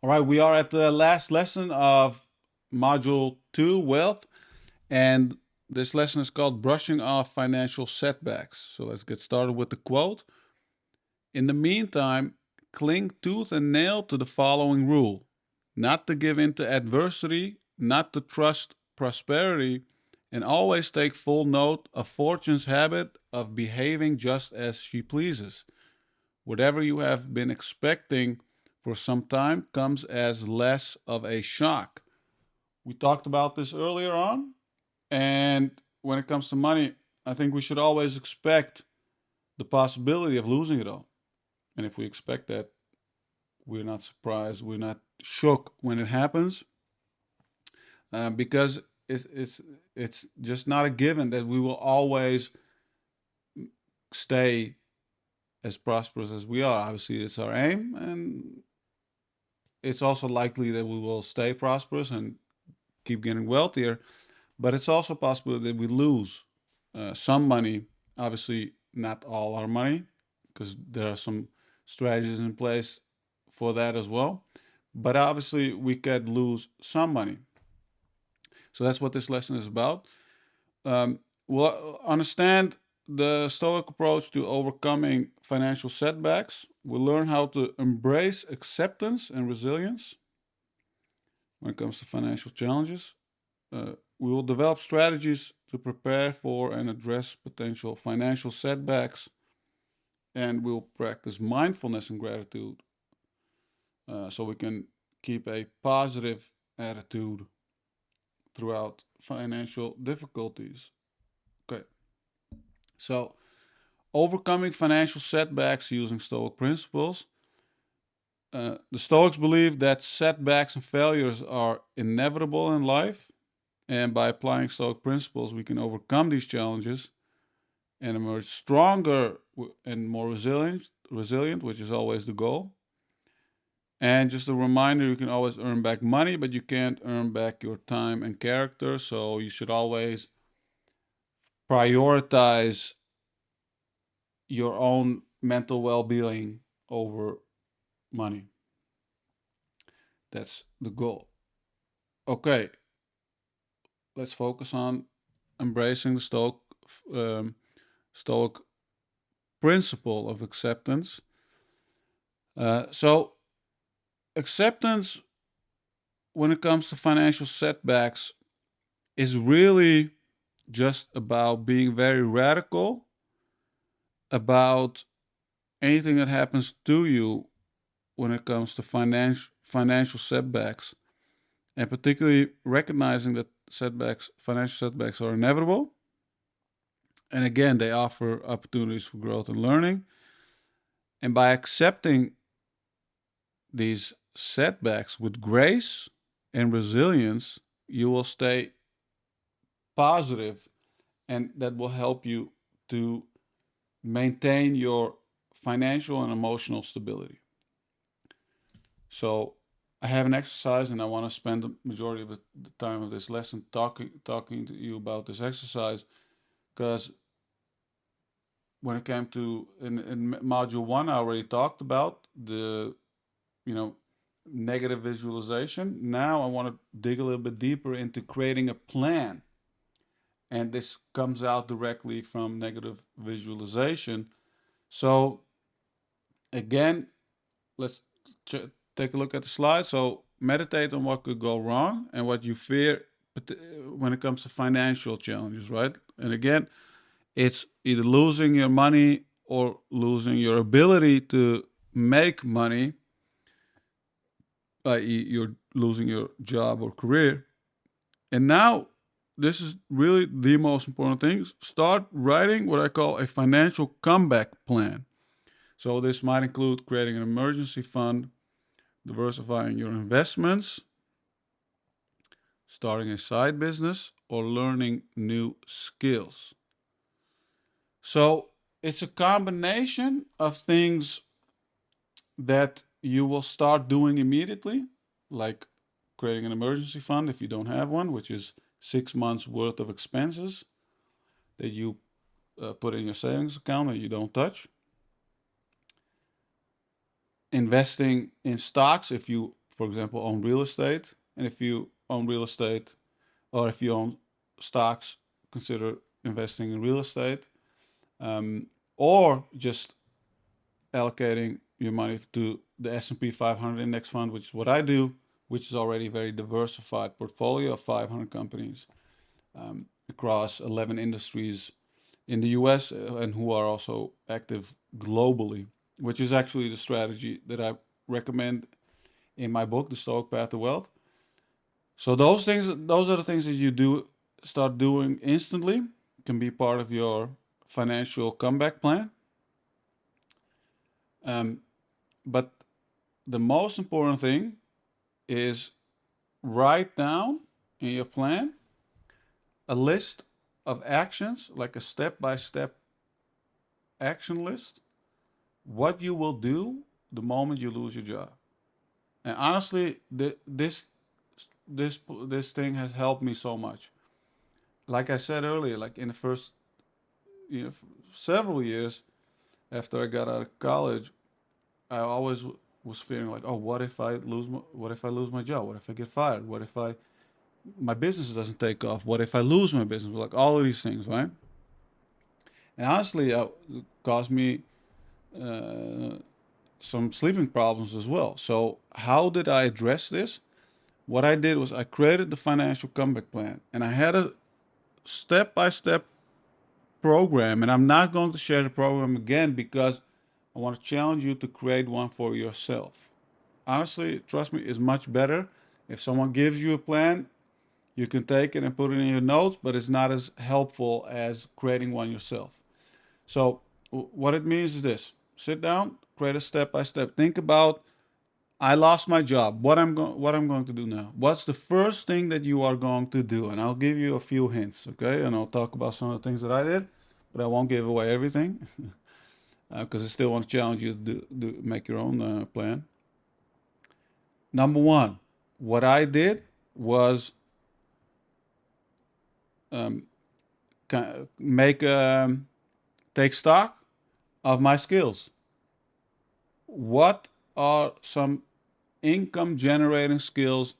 All right, we are at the last lesson of Module 2, Wealth, and this lesson is called Brushing Off Financial Setbacks. So let's get started with the quote. In the meantime, cling tooth and nail to the following rule: not to give in to adversity, not to trust prosperity, and always take full note of Fortune's habit of behaving just as she pleases. Whatever you have been expecting for some time comes as less of a shock. We talked about this earlier on, and when it comes to money, I think we should always expect the possibility of losing it all. And if we expect that, we're not surprised, we're not shook when it happens, because it's just not a given that we will always stay as prosperous as we are. Obviously, it's our aim, and it's also likely that we will stay prosperous and keep getting wealthier. But it's also possible that we lose some money. Obviously, not all our money, because there are some strategies in place for that as well. But obviously, we could lose some money. So that's what this lesson is about. We'll understand the Stoic approach to overcoming financial setbacks. We'll learn how to embrace acceptance and resilience when it comes to financial challenges. We will develop strategies to prepare for and address potential financial setbacks, and we'll practice mindfulness and gratitude so we can keep a positive attitude throughout financial difficulties. Okay, so overcoming financial setbacks using Stoic principles. The Stoics believe that setbacks and failures are inevitable in life, and by applying Stoic principles, we can overcome these challenges and emerge stronger and more resilient, which is always the goal. And just a reminder, you can always earn back money, but you can't earn back your time and character. So you should always prioritize your own mental well-being over money. That's the goal. Okay, let's focus on embracing the Stoic principle of acceptance. So acceptance when it comes to financial setbacks is really just about being very radical about anything that happens to you when it comes to financial setbacks, and particularly recognizing that financial setbacks are inevitable, and again they offer opportunities for growth and learning. And by accepting these setbacks with grace and resilience, you will stay positive, and that will help you to maintain your financial and emotional stability. So I have an exercise, and I want to spend the majority of the time of this lesson talking to you about this exercise, because when it came to in module 1, I already talked about the you know negative visualization. Now I want to dig a little bit deeper into creating a plan, and this comes out directly from negative visualization. So again, let's take a look at the slide. So meditate on what could go wrong and what you fear when it comes to financial challenges, right? And again, it's either losing your money or losing your ability to make money, i.e., you're losing your job or career. And now, this is really the most important thing. Start writing what I call a financial comeback plan. So, this might include creating an emergency fund, diversifying your investments, starting a side business, or learning new skills. So, it's a combination of things that you will start doing immediately, like creating an emergency fund if you don't have one, which is 6 months worth of expenses that you put in your savings account and you don't touch. Investing in stocks if you for example, own real estate. And if you own real estate or if you own stocks, consider investing in real estate, um, or just allocating your money to the S&P 500 index fund, which is what I do, which is already a very diversified portfolio of 500 companies across 11 industries in the US and who are also active globally, which is actually the strategy that I recommend in my book, The Stoic Path to Wealth. So those are the things that you do start doing instantly, can be part of your financial comeback plan. Um, but the most important thing is write down in your plan a list of actions, like a step by step action list, what you will do the moment you lose your job. And honestly, this thing has helped me so much. Like I said earlier, like in the first several years after I got out of college, I always was fearing like, oh, what if I lose my job? What if I get fired? What if my business doesn't take off? What if I lose my business? Like all of these things, right? And honestly, it caused me uh, some sleeping problems as well. So how did I address this? What I did was I created the financial comeback plan, and I had a step-by-step program. And I'm not going to share the program again because I want to challenge you to create one for yourself. Honestly, trust me, it's much better if someone gives you a plan. You can take it and put it in your notes, but it's not as helpful as creating one yourself. So what it means is this: sit down, create a step by step. Think about, I lost my job. What I'm going to do now? What's the first thing that you are going to do? And I'll give you a few hints, okay? And I'll talk about some of the things that I did, but I won't give away everything because I still want to challenge you to make your own plan. Number one, what I did was um, make take stock of my skills. What are some income generating skills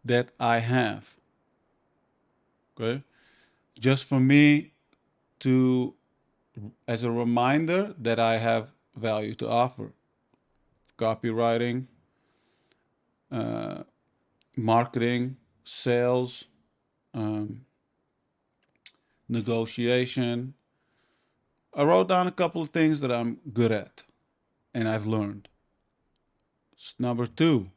that I have? Okay, just for me to, as a reminder that I have value to offer. Copywriting, uh, marketing, sales, um, negotiation. I wrote down a couple of things that I'm good at and I've learned. Number two,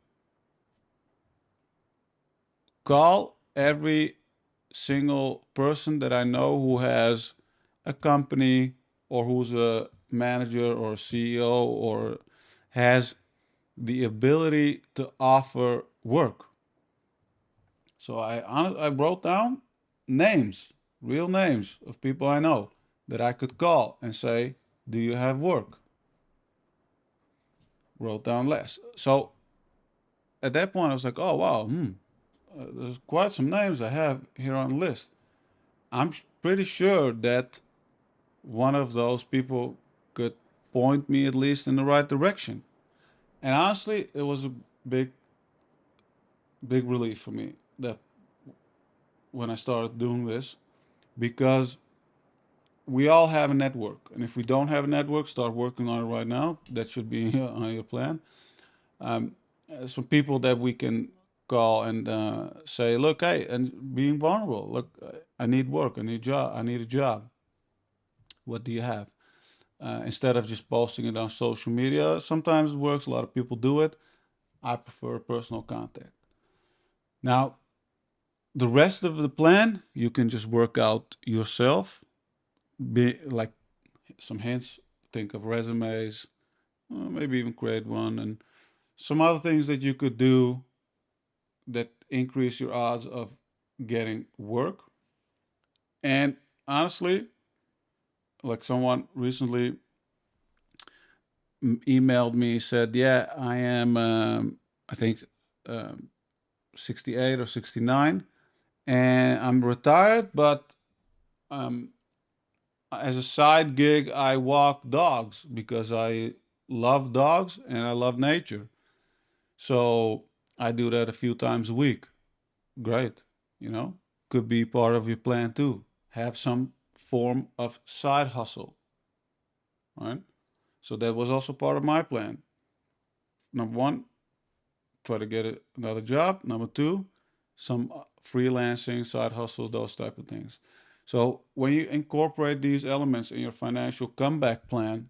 call every single person that I know who has a company or who's a manager or a CEO or has the ability to offer work. So I wrote down names, real names of people I know that I could call and say, "Do you have work?" Wrote down less. So at that point, I was like, "Oh wow, there's quite some names I have here on the list." I'm pretty sure that one of those people could point me at least in the right direction. And honestly, it was a big, big relief for me that when I started doing this, because we all have a network, and if we don't have a network, start working on it right now. That should be on your plan. Um, some people that we can call and say, "Look, hey," and being vulnerable. Look, I need work. I need job. I need a job. What do you have? Instead of just posting it on social media, sometimes it works. A lot of people do it. I prefer personal contact. Now, the rest of the plan you can just work out yourself. Be like some hints. Think of resumes, maybe even create one, and some other things that you could do that increase your odds of getting work. And honestly, like someone recently emailed me, said, "Yeah, I am, I think, um, 68 or 69, and I'm retired, but um, as a side gig, I walk dogs because I love dogs and I love nature. So I do that a few times a week. Great. You know, could be part of your plan too. Have some form of side hustle, right? So that was also part of my plan. Number one, try to get another job. Number two, some freelancing, side hustle, those type of things. So when you incorporate these elements in your financial comeback plan,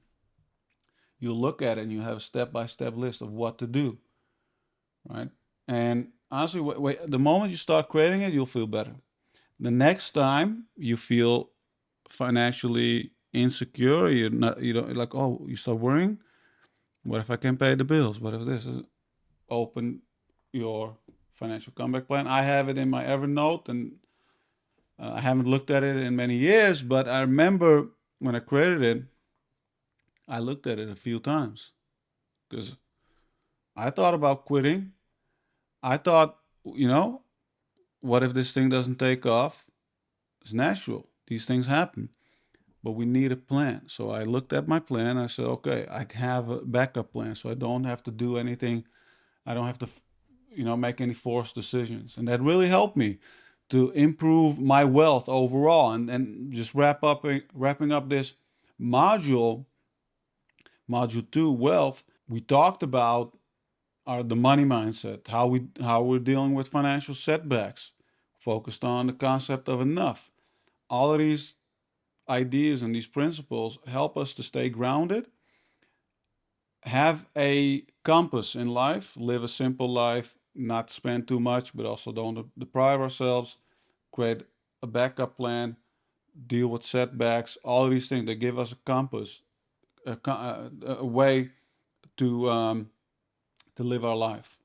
you look at it and you have a step-by-step list of what to do, right? And honestly, the moment you start creating it, you'll feel better. The next time you feel financially insecure, you're not, you don't like, oh, you start worrying. What if I can't pay the bills? What if this is open your financial comeback plan? I have it in my Evernote, and I haven't looked at it in many years, but I remember when I created it, I looked at it a few times because I thought about quitting. I thought, you know, what if this thing doesn't take off? It's natural. These things happen, but we need a plan. So I looked at my plan. I said, okay, I have a backup plan, so I don't have to do anything. I don't have to, make any forced decisions, and that really helped me to improve my wealth overall. And just wrapping up this module, module two, wealth. We talked about the money mindset, how we're dealing with financial setbacks, focused on the concept of enough. All of these ideas and these principles help us to stay grounded, have a compass in life, live a simple life, not spend too much, but also don't deprive ourselves, create a backup plan, deal with setbacks, all of these things that give us a compass, a way to live our life,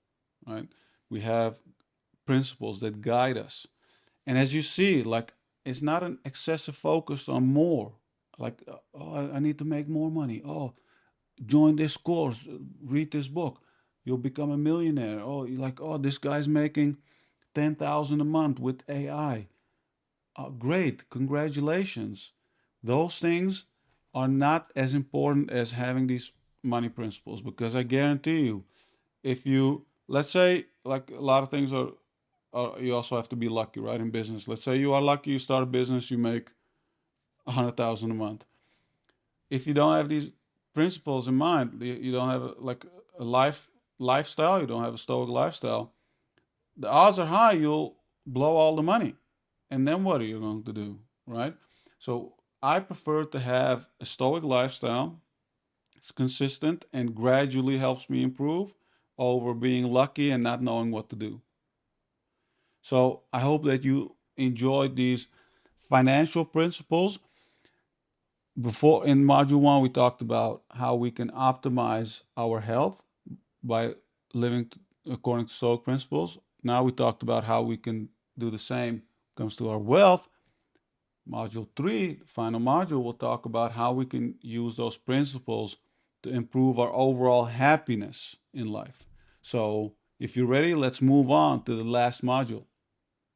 right? We have principles that guide us. And as you see, like, it's not an excessive focus on more. Like, oh, I need to make more money. Oh, join this course, read this book. You'll become a millionaire. Oh, you're like, oh, this guy's making 10,000 a month with AI. Oh, great, congratulations. Those things are not as important as having these money principles, because I guarantee you, if you, let's say, like, a lot of things are, you also have to be lucky, right? In business, let's say you are lucky, you start a business, you make 100,000 a month. If you don't have these principles in mind, you don't have like a lifestyle, you don't have a stoic lifestyle, the odds are high you'll blow all the money. And then what are you going to do, right? So I prefer to have a stoic lifestyle. It's consistent and gradually helps me improve over being lucky and not knowing what to do. So I hope that you enjoyed these financial principles. Before, in module one, we talked about how we can optimize our health by living according to Stoic principles. Now we talked about how we can do the same when it comes to our wealth. Module three, the final module, will talk about how we can use those principles to improve our overall happiness in life. So if you're ready, let's move on to the last module.